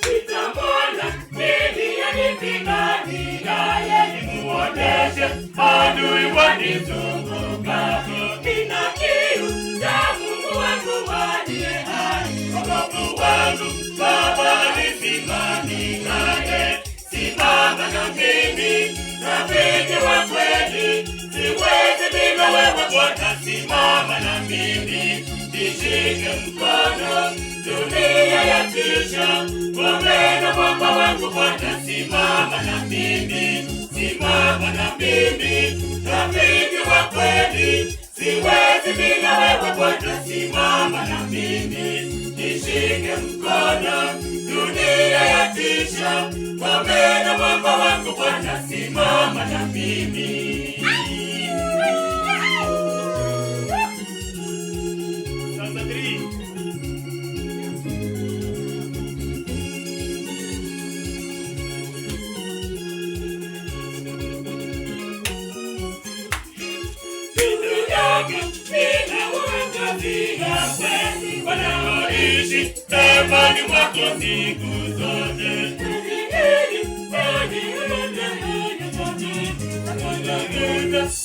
Nitamwona mimi anipigania, nimuoneshe adui wanizunguka. Nina kiu cha Mungu wangu aliye hai, wokovu wangu Baba nisimamie. Simama na mimi, rafiki wa kweli, siwezi bila wewe Bwana. Simama na mimi, nishike mkono, dunia yatisha, wewe na mwamba wangu Bwana. Simama na mimi, simama na mimi, rafiki wa kweli, siwezi bila wewe Bwana. Simama na mimi, nishike mkono, dunia yatisha, wewe na mwamba wangu Bwana. Simama na mimi. Wanaoishi hemani mwako siku zote,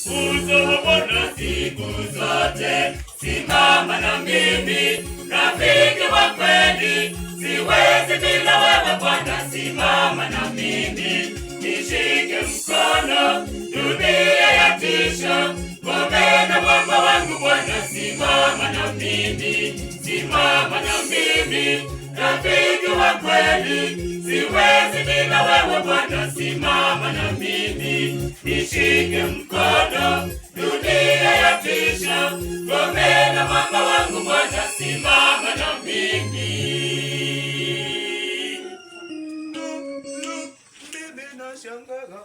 uso wa Bwana siku zote. Simama na mimi, rafiki wa kweli, siwezi bila wewe Bwana. Simama na mimi, nishike mkono, dunia yatisha, ngome na mwamba wangu Bwana. Simama na mimi, simama na mimi, rafiki wa kweli, siwezi bila wewe Bwana. Simama na mimi, nishike mkono, dunia yatisha, ngome na mwamba wangu Bwana. Simama na mimi. Mimi nashangaa